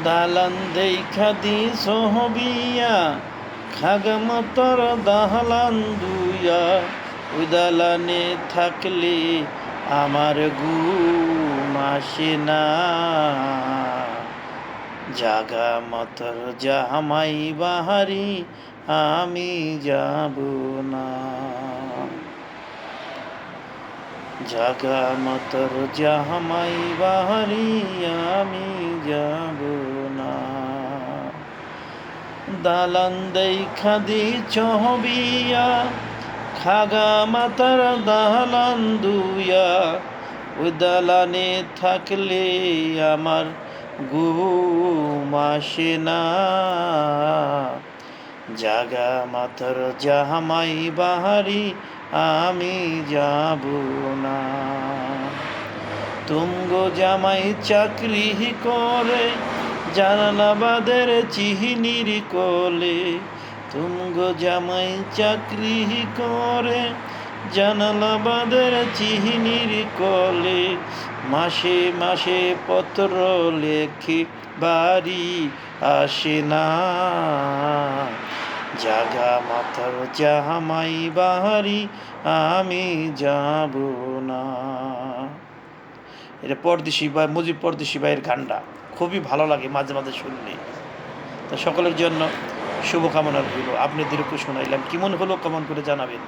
দালান দেখা দিস হবিয়া খাগমতর দাহলান দুয়া ওই দালানে থাকলে আমার ঘুম আসে না। জাগা মতর জামাই বাহারি আমি যাব না। জাগা মতর জামাই বাহারি আমি যাব না। দালান দেখা দি চহবিয়া খাগা মাতার দালান দুয়া ওই দালানে থাকলে আমার ঘুম আসে না। জাগা মাতার জামাই বাহারি আমি যাব না। তুমগো জামাই চাকরি করে জানালাবাদের চিহিনির কোলে। তুমগো জামাই চাকরি করে জানালাবাদের চিহিনির কোলে। মাসে মাসে পত্র লেখি বাড়ি আসে না। জাগা মাথার জামাই বাহারি আমি যাব না। এটা পরদেশি ভাই, মুজিব পরদেশি ভাইয়ের গানটা খুবই ভালো লাগে মাঝে মাঝে শুনলে। তো সকলের জন্য শুভকামনা রইল। আপনাদেরকে শোনাইলাম, কেমন হলো কমেন্ট করে জানাবেন।